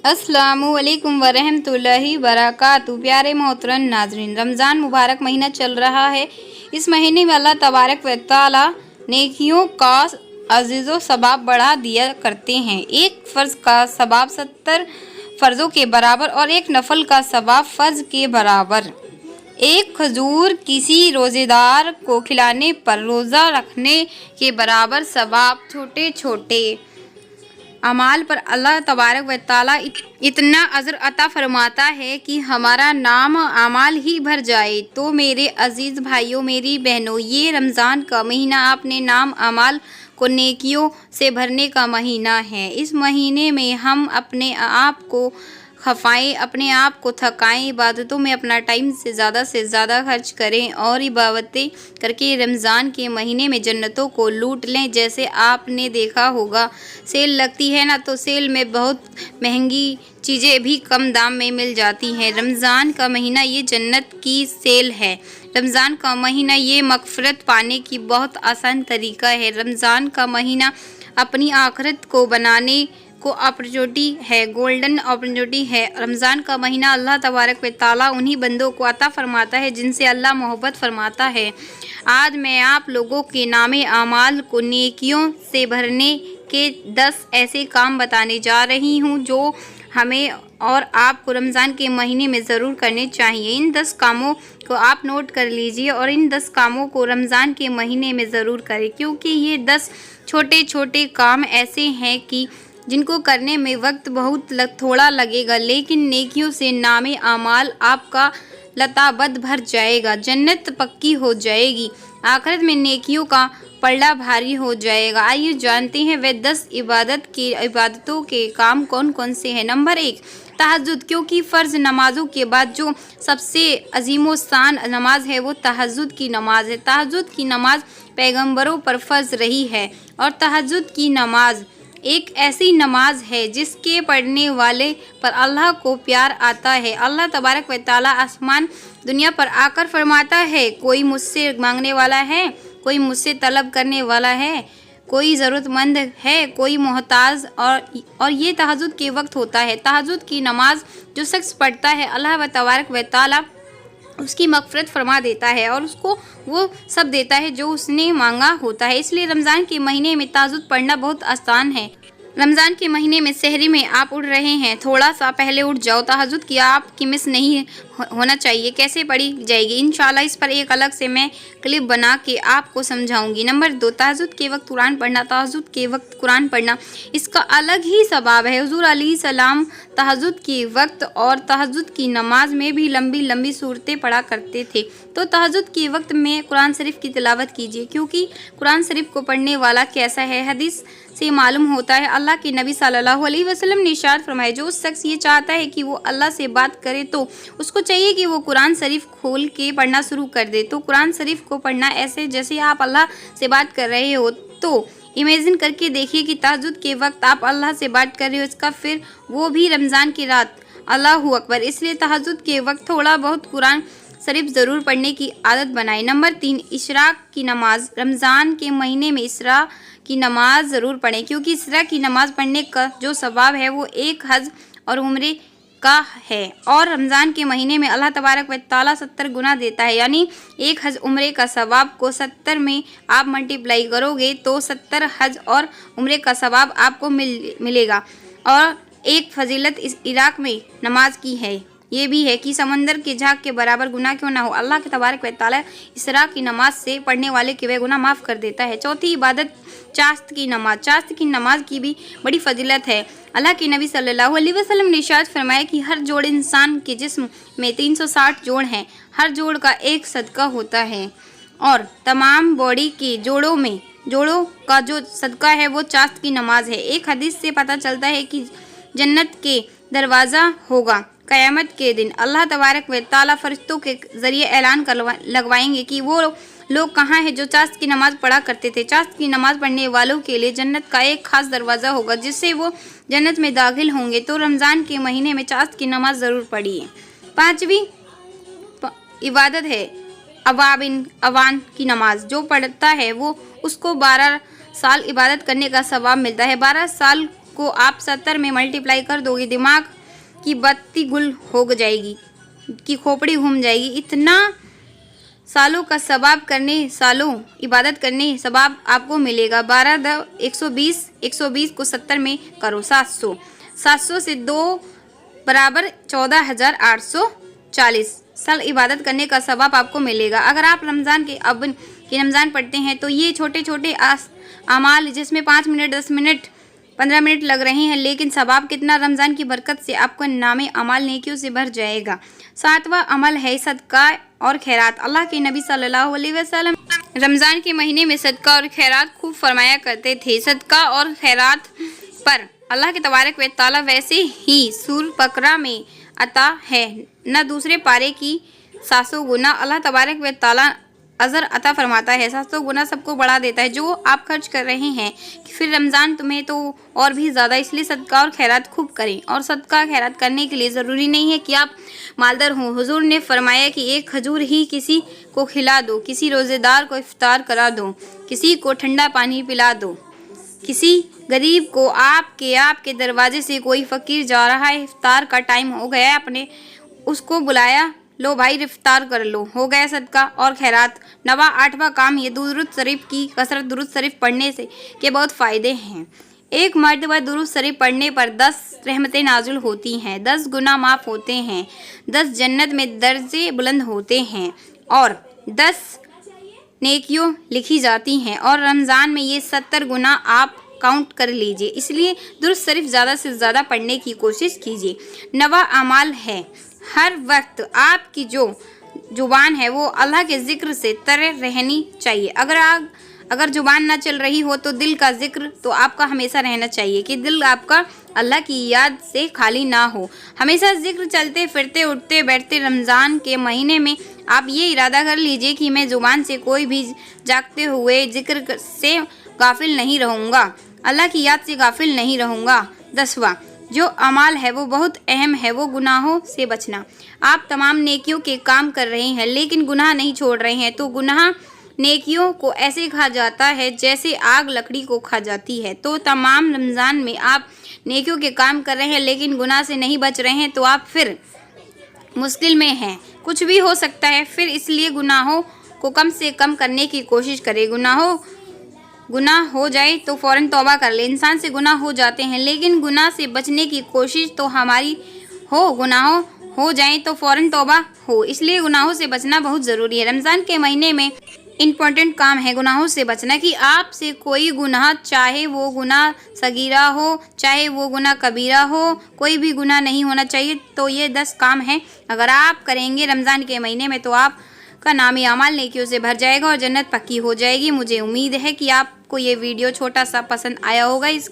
अस्सलामुअलैकुम वरहमतुल्लाहि वबरकातुहू। प्यारे मोहतरम नाज़रीन, रमज़ान मुबारक महीना चल रहा है। इस महीने में अल्लाह तबारक व तआला नेकियों का अज़ीज़ो सवाब बढ़ा दिया करते हैं। एक फ़र्ज़ का सवाब 70 फ़र्ज़ों के बराबर और एक नफल का सवाब फ़र्ज़ के बराबर। एक खजूर किसी रोज़ेदार को खिलाने पर रोज़ा रखने के बराबर सवाब। छोटे छोटे अमाल पर अल्लाह तबारक व तआला इतना अजर अता फरमाता है कि हमारा नाम अमाल ही भर जाए। तो मेरे अजीज़ भाइयों, मेरी बहनों, ये रमज़ान का महीना अपने नाम अमाल को नेकियों से भरने का महीना है। इस महीने में हम अपने आप को खफाएं, अपने आप को थकाएं, इबादतों में अपना टाइम से ज़्यादा खर्च करें और इबादतें करके रमज़ान के महीने में जन्नतों को लूट लें। जैसे आपने देखा होगा, सेल लगती है ना, तो सेल में बहुत महंगी चीज़ें भी कम दाम में मिल जाती हैं। रमज़ान का महीना ये जन्नत की सेल है। रमज़ान का महीना ये मग़फ़िरत पाने की बहुत आसान तरीका है। रमज़ान का महीना अपनी आखिरत को बनाने को अपॉर्चुनिटी है, गोल्डन अपॉर्चुनिटी है। रमज़ान का महीना अल्लाह तबारक व तआला उन्हीं बंदों को अता फरमाता है जिनसे अल्लाह मोहब्बत फरमाता है। आज मैं आप लोगों के नामे आमाल को नेकियों से भरने के 10 ऐसे काम बताने जा रही हूँ जो हमें और आपको रमज़ान के महीने में ज़रूर करने चाहिए। इन 10 कामों को आप नोट कर लीजिए और इन 10 कामों को रमज़ान के महीने में ज़रूर करें, क्योंकि ये 10 छोटे छोटे काम ऐसे हैं कि जिनको करने में वक्त बहुत थोड़ा लगेगा, लेकिन नेकियों से नामे आमाल आपका लताबद भर जाएगा, जन्नत पक्की हो जाएगी, आखिरत में नेकियों का पल्ला भारी हो जाएगा। आइए जानते हैं वे 10 इबादतों के काम कौन कौन से हैं। नंबर 1, तहज्जुद, क्योंकि फ़र्ज़ नमाज़ों के बाद जो सबसे अजीमो शान नमाज है वो तहज्जुद की नमाज है। तहज्जुद की नमाज पैगंबरों पर फ़र्ज़ रही है और तहज्जुद की नमाज एक ऐसी नमाज है जिसके पढ़ने वाले पर अल्लाह को प्यार आता है। अल्लाह तबारक व तआला आसमान दुनिया पर आकर फरमाता है, कोई मुझसे मांगने वाला है, कोई मुझसे तलब करने वाला है, कोई ज़रूरतमंद है, कोई मोहताज। और ये तहज्जुद के वक्त होता है। तहज्जुद की नमाज जो शख्स पढ़ता है, अल्लाह तबारक व तआला उसकी मग़फ़िरत फरमा देता है और उसको वो सब देता है जो उसने मांगा होता है। इसलिए रमज़ान के महीने में तहज्जुद पढ़ना बहुत आसान है। रमज़ान के महीने में सहरी में आप उठ रहे हैं, थोड़ा सा पहले उठ जाओ। तहज्जुद की आपकी मिस नहीं होना चाहिए। कैसे पढ़ी जाएगी इंशाल्लाह इस पर एक अलग से मैं क्लिप बना के आपको समझाऊंगी। नंबर 2, तहज्जुद के वक्त कुरान पढ़ना। तहज्जुद के वक्त कुरान पढ़ना इसका अलग ही सवाब है। हुज़ूर अलैहिस्सलाम तहज्जुद के वक्त और तहज्जुद की नमाज में भी लंबी लंबी सूरतें पढ़ा करते थे। तो तहज्जुद के वक्त में कुरान शरीफ की तिलावत कीजिए, क्योंकि कुरान शरीफ को पढ़ने वाला कैसा है हदीस से मालूम होता है। अल्लाह के नबी सल्लल्लाहु अलैहि वसल्लम ने इरशाद फरमाया, जो शख्स ये चाहता है कि वो अल्लाह से बात करे तो उसको चाहिए कि वो कुरान शरीफ खोल के पढ़ना शुरू कर दे। तो कुरान शरीफ को पढ़ना ऐसे जैसे आप अल्लाह से बात कर रहे हो। तो इमेजिन करके देखिए कि तहज्जुद के वक्त आप अल्लाह से बात कर रहे हो, इसका फिर वो भी रमज़ान की रात। अल्लाहु अकबर। इसलिए तहज्जुद के वक्त थोड़ा बहुत कुरान शरीफ ज़रूर पढ़ने की आदत बनाएं। नंबर 3, इशराक की नमाज। रमज़ान के महीने में इसरा की नमाज ज़रूर पढ़ें, क्योंकि इसरा की नमाज पढ़ने का जो सवाब है वो एक हज और उम्रे का है। और रमज़ान के महीने में अल्लाह तबारक व तआला 70 गुना देता है, यानी एक हज उम्रे का सवाब को 70 में आप मल्टीप्लाई करोगे तो 70 हज और उम्रे का सवाब आपको मिलेगा। और एक फजीलत इस इराक में नमाज की है, ये भी है कि समंदर के झाग के बराबर गुनाह क्यों ना हो, अल्लाह के तबारक व तआला इसरा की नमाज से पढ़ने वाले के वे गुनाह माफ़ कर देता है। चौथी इबादत चाश्त की नमाज। चाश्त की नमाज की भी बड़ी फजीलत है। अल्लाह के नबी सल्लल्लाहु अलैहि वसल्लम ने इरशाद फरमाया कि हर जोड़ इंसान के जिस्म में 360 जोड़ हैं, हर जोड़ का एक सदका होता है और तमाम बॉडी के जोड़ों का जो सदका है वो चाश्त की नमाज है। एक हदीस से पता चलता है कि जन्नत के दरवाज़ा होगा क़यामत के दिन। अल्लाह तबारक व तआला फरिश्तों के ज़रिए ऐलान लगवाएंगे कि वो लोग कहाँ हैं जो चाश्त की नमाज़ पढ़ा करते थे। चाश्त की नमाज़ पढ़ने वालों के लिए जन्नत का एक ख़ास दरवाज़ा होगा जिससे वो जन्नत में दाखिल होंगे। तो रमज़ान के महीने में चाश्त की नमाज़ ज़रूर पढ़िए। 5वीं इबादत है अवान की नमाज। जो पढ़ता है वो उसको 12 साल इबादत करने का सवाब मिलता है। 12 साल को आप 70 में मल्टीप्लाई कर दोगे, दिमाग की बत्ती गुल हो जाएगी, की खोपड़ी घूम जाएगी। इतना सालों का सवाब करने, सालों इबादत करने सवाब आपको मिलेगा। 12 120 को 70 में करो, 700 700 से 2 बराबर 14,840 साल इबादत करने का सवाब आपको मिलेगा। अगर आप रमज़ान के रमज़ान पढ़ते हैं तो ये छोटे छोटे अमाल जिसमें 5 मिनट 10 मिनट 15 मिनट लग रहे हैं, लेकिन सवाब कितना, रमज़ान की बरकत से आपका नामे अमाल नेकियों से भर जाएगा। 7वां अमल है सदका और खैरात। अल्लाह के नबी सल्लल्लाहु अलैहि वसल्लम रमज़ान के महीने में सदका और खैरात खूब फरमाया करते थे। सदका और खैरात पर अल्लाह के तबारक व तआला वैसे ही सूर बकरा में अता है न दूसरे पारे की 700 गुना अल्लाह तबारक व तआला अजर अता फरमाता है। 700 गुना सबको बढ़ा देता है जो आप खर्च कर रहे हैं, फिर रमज़ान तुम्हें तो और भी ज़्यादा। इसलिए सदका और खैरात खूब करें। और सदका खैरात करने के लिए ज़रूरी नहीं है कि आप मालदार हों। हुजूर ने फरमाया कि एक खजूर ही किसी को खिला दो, किसी रोज़ेदार को इफ्तार करा दो, किसी को ठंडा पानी पिला दो, किसी गरीब को आपके दरवाजे से कोई फ़कीर जा रहा है, इफ्तार का टाइम हो गया, आपने उसको बुलाया, लो भाई इफ्तार कर लो, हो गया सदका और खैरात। 8वां काम ये दुरूद शरीफ की कसरत। दुरूद शरीफ पढ़ने से के बहुत फ़ायदे हैं। एक मरतबा दुरूद शरीफ पढ़ने पर 10 रहमतें नाजुल होती हैं, 10 गुनाह माफ़ होते हैं, 10 जन्नत में दर्जे बुलंद होते हैं और 10 नेकियों लिखी जाती हैं। और रमज़ान में ये 70 गुना आप काउंट कर लीजिए। इसलिए दुरूद शरीफ ज़्यादा से ज़्यादा पढ़ने की कोशिश कीजिए। 9वां अमाल है हर वक्त आपकी जो जुबान है वो अल्लाह के ज़िक्र से तर रहनी चाहिए। अगर जुबान ना चल रही हो तो दिल का ज़िक्र तो आपका हमेशा रहना चाहिए कि दिल आपका अल्लाह की याद से खाली ना हो। हमेशा ज़िक्र चलते फिरते उठते बैठते। रमज़ान के महीने में आप ये इरादा कर लीजिए कि मैं जुबान से कोई भी जागते हुए ज़िक्र से गाफिल नहीं रहूँगा, अल्लाह की याद से गाफिल नहीं रहूँगा। 10वां जो अमाल है वो बहुत अहम है, वो गुनाहों से बचना। आप तमाम नेकियों के काम कर रहे हैं लेकिन गुनाह नहीं छोड़ रहे हैं तो गुनाह नेकियों को ऐसे खा जाता है जैसे आग लकड़ी को खा जाती है। तो तमाम रमज़ान में आप नेकियों के काम कर रहे हैं लेकिन गुनाह से नहीं बच रहे हैं तो आप फिर मुश्किल में हैं, कुछ भी हो सकता है फिर। इसलिए गुनाहों को कम से कम करने की कोशिश करें। गुनाह हो जाए तो फ़ौरन तौबा कर ले। इंसान से गुनाह हो जाते हैं लेकिन गुनाह से बचने की कोशिश तो हमारी हो। गुनाह हो जाए तो फ़ौरन तौबा हो, इसलिए गुनाहों से बचना बहुत ज़रूरी है। रमज़ान के महीने में इम्पोर्टेंट काम है गुनाहों से बचना कि आपसे कोई गुनाह, चाहे वो गुनाह सगीरा हो चाहे वो गुनाह कबीरा हो, कोई भी गुनाह नहीं होना चाहिए। तो ये 10 काम हैं, अगर आप करेंगे रमज़ान के महीने में तो आपका नामी अमाल नेकियों से भर जाएगा और जन्नत पक्की हो जाएगी। मुझे उम्मीद है कि आपको ये वीडियो छोटा सा पसंद आया होगा। इस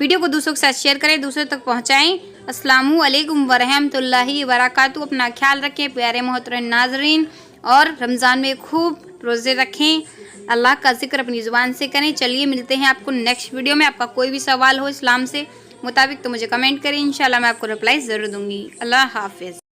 वीडियो को दूसरों के साथ शेयर करें, दूसरों तक पहुँचाएँ। अस्सलामु अलैकुम वरहमतुल्लाहि वबरकातुहू। अपना ख्याल रखें प्यारे मोहतरम नाज़रीन, और रमज़ान में खूब रोज़े रखें, अल्लाह का ज़िक्र अपनी ज़ुबान से करें। चलिए मिलते हैं आपको नेक्स्ट वीडियो में। आपका कोई भी सवाल हो इस्लाम से मुताबिक तो मुझे कमेंट करें, इंशाल्लाह मैं आपको रिप्लाई ज़रूर दूँगी। अल्लाह हाफ़िज़।